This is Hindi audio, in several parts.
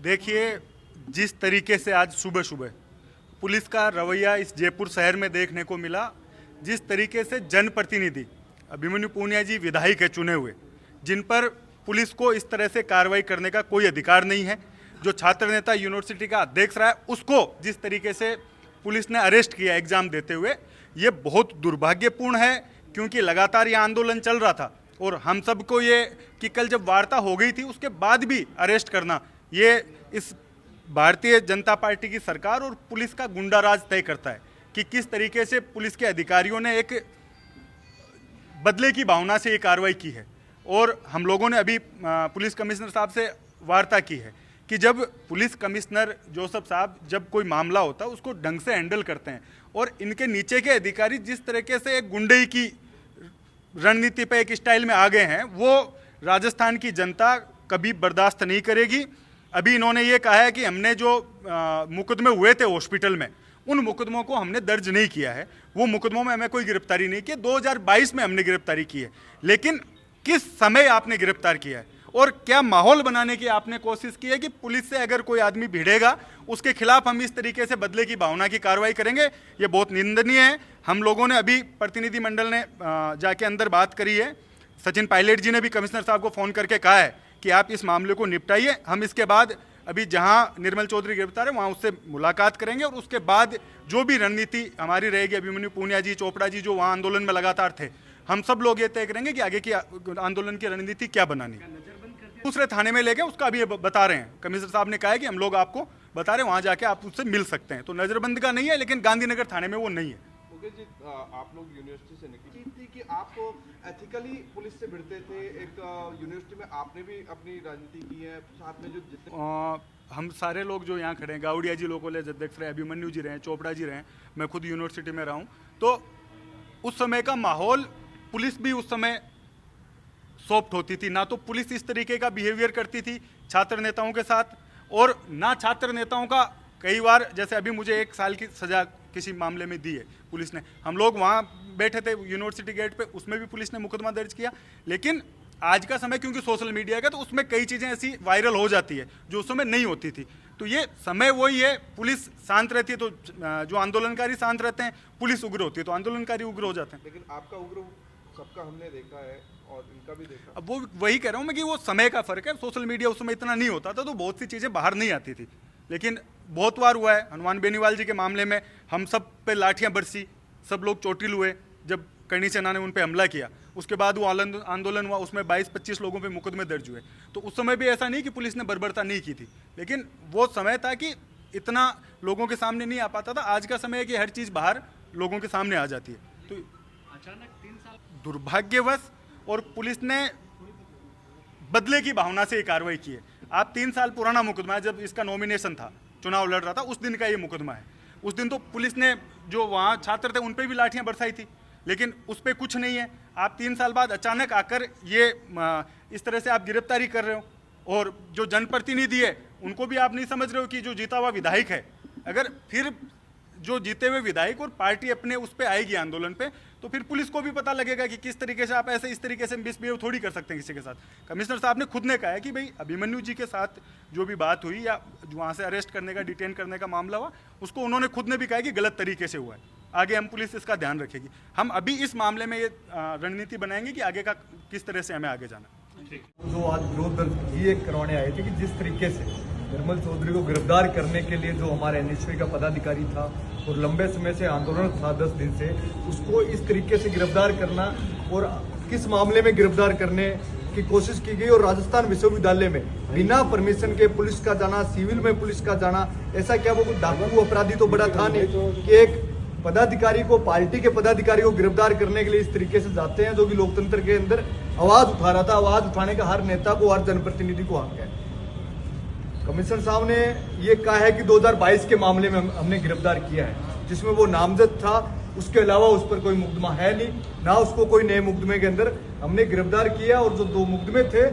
देखिए, जिस तरीके से आज सुबह सुबह पुलिस का रवैया इस जयपुर शहर में देखने को मिला, जिस तरीके से जनप्रतिनिधि अभिमन्यु पूनिया जी विधायक है चुने हुए, जिन पर पुलिस को इस तरह से कार्रवाई करने का कोई अधिकार नहीं है, जो छात्र नेता यूनिवर्सिटी का अध्यक्ष रहा है उसको जिस तरीके से पुलिस ने अरेस्ट किया एग्जाम देते हुए, ये बहुत दुर्भाग्यपूर्ण है। क्योंकि लगातार ये आंदोलन चल रहा था और हम सबको ये कि कल जब वार्ता हो गई थी उसके बाद भी अरेस्ट करना, ये इस भारतीय जनता पार्टी की सरकार और पुलिस का गुंडा राज तय करता है कि किस तरीके से पुलिस के अधिकारियों ने एक बदले की भावना से ये कार्रवाई की है। और हम लोगों ने अभी पुलिस कमिश्नर साहब से वार्ता की है कि जब पुलिस कमिश्नर जोसेफ साहब जब कोई मामला होता है उसको ढंग से हैंडल करते हैं, और इनके नीचे के अधिकारी जिस तरीके से एक गुंडई की रणनीति पे एक स्टाइल में आ गए हैं, वो राजस्थान की जनता कभी बर्दाश्त नहीं करेगी। अभी इन्होंने ये कहा है कि हमने जो मुकदमे हुए थे हॉस्पिटल में, उन मुकदमों को हमने दर्ज नहीं किया है, वो मुकदमों में हमें कोई गिरफ्तारी नहीं की। 2022 में हमने गिरफ्तारी की है, लेकिन किस समय आपने गिरफ्तार किया है और क्या माहौल बनाने की आपने कोशिश की है कि पुलिस से अगर कोई आदमी भिड़ेगा उसके खिलाफ हम इस तरीके से बदले की भावना की कार्रवाई करेंगे, ये बहुत निंदनीय है। हम लोगों ने अभी प्रतिनिधिमंडल ने जाके अंदर बात करी है, सचिन पायलट जी ने भी कमिश्नर साहब को फ़ोन करके कहा है कि आप इस मामले को निपटाइए। हम इसके बाद अभी जहां निर्मल चौधरी गिरफ्तार है वहां उससे मुलाकात करेंगे और उसके बाद जो भी रणनीति हमारी रहेगी, अभिमन्यु पूनिया जी, चोपड़ा जी जो वहां आंदोलन में लगातार थे, हम सब लोग ये तय करेंगे कि आगे की आंदोलन की रणनीति क्या बनानी है। दूसरे थाने में लेके उसका अभी बता रहे हैं, कमिश्नर साहब ने कहा है कि हम लोग आपको बता रहे हैं, वहां जाके आप उससे मिल सकते हैं। तो नजरबंद का नहीं है, लेकिन गांधीनगर थाने में वो नहीं है। जी, आप लोग यूनिवर्सिटी से निकली थी कि आप एथिकली पुलिस से भिड़ते थे, एक यूनिवर्सिटी में आपने भी अपनी राजनीति की है, साथ में जो जितने हम सारे लोग जो यहाँ खड़े हैं, गाउडिया जी लोग अध्यक्ष रहे, अभिमन्यु जी रहे, चोपड़ा जी रहे, मैं खुद यूनिवर्सिटी में रहा हूँ, तो उस समय का माहौल, पुलिस भी उस समय सॉफ्ट होती थी ना, तो पुलिस इस तरीके का बिहेवियर करती थी छात्र नेताओं के साथ, और ना छात्र नेताओं का कई बार, जैसे अभी मुझे 1 साल की सजा किसी मामले में दी है पुलिस ने, हम लोग वहाँ बैठे थे यूनिवर्सिटी गेट पे, उसमें भी पुलिस ने मुकदमा दर्ज किया। लेकिन आज का समय क्योंकि सोशल मीडिया का, तो उसमें कई चीज़ें ऐसी वायरल हो जाती है जो उस समय नहीं होती थी। तो ये समय वही है, पुलिस शांत रहती है तो जो आंदोलनकारी शांत रहते हैं, पुलिस उग्र होती है तो आंदोलनकारी उग्र हो जाते हैं। लेकिन आपका उग्र सबका हमने देखा है और इनका भी देखा। अब वो वही कह रहा हूँ मैं कि वो समय का फर्क है, सोशल मीडिया उस समय इतना नहीं होता था तो बहुत सी चीज़ें बाहर नहीं आती थी। लेकिन बहुत बार हुआ है, हनुमान बेनीवाल जी के मामले में हम सब पे लाठियां बरसी, सब लोग चोटिल हुए जब करणी सेना ने उन पे हमला किया, उसके बाद वो आंदोलन हुआ, उसमें 22-25 लोगों पे मुकदमे दर्ज हुए। तो उस समय भी ऐसा नहीं कि पुलिस ने बर्बरता नहीं की थी, लेकिन वो समय था कि इतना लोगों के सामने नहीं आ पाता था। आज का समय है कि हर चीज़ बाहर लोगों के सामने आ जाती है। तो अचानक 3 साल दुर्भाग्यवश, और पुलिस ने बदले की भावना से ये कार्रवाई की है। आप 3 साल पुराना मुकदमा है, जब इसका नॉमिनेशन था, चुनाव लड़ रहा था, उस दिन का ये मुकदमा है। उस दिन तो पुलिस ने जो वहाँ छात्र थे उन पर भी लाठियाँ बरसाई थी, लेकिन उस पर कुछ नहीं है। आप 3 साल बाद अचानक आकर ये इस तरह से आप गिरफ्तारी कर रहे हो, और जो जनप्रतिनिधि है उनको भी आप नहीं समझ रहे हो कि जो जीता हुआ विधायक है, अगर फिर जो जीते हुए विधायक और पार्टी अपने उस पर आएगी आंदोलन पे, तो फिर पुलिस को भी पता लगेगा कि किस तरीके से आप ऐसे इस तरीके से मिसबिहेव थोड़ी कर सकते हैं किसी के साथ। कमिश्नर साहब ने खुद ने कहा है कि भाई अभिमन्यु जी के साथ जो भी बात हुई या वहाँ से अरेस्ट करने का, डिटेन करने का मामला हुआ, उसको उन्होंने खुद ने भी कहा कि गलत तरीके से हुआ है। आगे हम पुलिस इसका ध्यान रखेगी। हम अभी इस मामले में ये रणनीति बनाएंगे कि आगे का किस तरह से हमें आगे जाना। जो आज विरोध दर्ज ये करवाने आए थे कि जिस तरीके से निर्मल चौधरी को गिरफ्तार करने के लिए जो हमारे एनएसवी का पदाधिकारी था और लंबे समय से आंदोलन था 10 दिन से, उसको इस तरीके से गिरफ्तार करना और किस मामले में गिरफ्तार करने की कोशिश की गई, और राजस्थान विश्वविद्यालय में बिना परमिशन के पुलिस का जाना, सिविल में पुलिस का जाना, ऐसा क्या वो कोई डाकू अपराधी तो बड़ा था नहीं कि एक पदाधिकारी को, पार्टी के पदाधिकारी को गिरफ्तार करने के लिए इस तरीके से जाते हैं, जो कि लोकतंत्र के अंदर आवाज उठा रहा था। आवाज उठाने का हर नेता को, हर जनप्रतिनिधि को हक है। कमिश्नर साहब ने ये कहा है कि 2022 के मामले में हमने गिरफ्तार किया है, जिसमें वो नामजद था, उसके अलावा उस पर कोई मुकदमा है नहीं, ना उसको कोई नए मुकदमे के अंदर हमने गिरफ्तार किया। और जो 2 मुकदमे थे,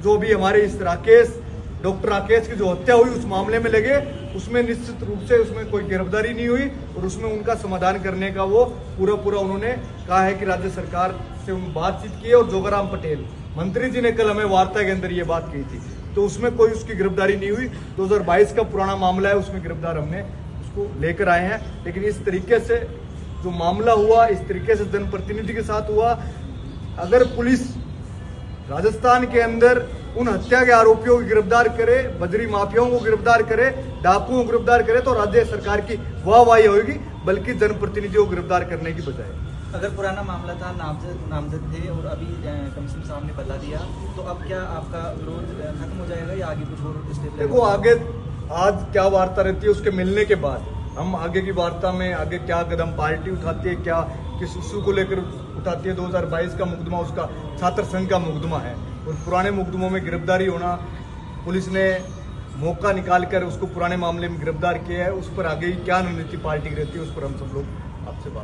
जो भी हमारे इस डॉक्टर राकेश की जो हत्या हुई उस मामले में लगे, उसमें निश्चित रूप से उसमें कोई गिरफ्तारी नहीं हुई, और उसमें उनका समाधान करने का वो पूरा उन्होंने कहा है कि राज्य सरकार से बातचीत की है। और जोगाराम पटेल मंत्री जी ने कल हमें वार्ता के अंदर ये बात कही थी। तो उसमें कोई उसकी गिरफ्तारी नहीं हुई। 2022 का पुराना मामला है, उसमें गिरफ्तार हमने उसको लेकर आए हैं। लेकिन इस तरीके से जो मामला हुआ, इस तरीके से जनप्रतिनिधि के साथ हुआ, अगर पुलिस राजस्थान के अंदर उन हत्या के आरोपियों को गिरफ्तार करे, बजरी माफियाओं को गिरफ्तार करे, डाकुओं को गिरफ्तार करे, तो राज्य सरकार की वाहवाही होगी, बल्कि जनप्रतिनिधियों को गिरफ्तार करने की बजाय। अगर पुराना मामला था, नामजद थे और अभी कमिश्नर साहब ने बता दिया, तो अब क्या आपका विरोध खत्म हो जाएगा या आगे कुछ और स्टेप? देखो, आगे आज क्या वार्ता रहती है, उसके मिलने के बाद हम आगे की वार्ता में आगे क्या कदम पार्टी उठाती है, क्या किस इशू को लेकर उठाती है। 2022 का मुकदमा उसका छात्र संघ का मुकदमा है, और पुराने मुकदमों में गिरफ्तारी होना, पुलिस ने मौका निकालकर उसको पुराने मामले में गिरफ्तार किया है। उस पर आगे क्या रणनीति पार्टी की रहती है, उस पर हम सब लोग आपसे बात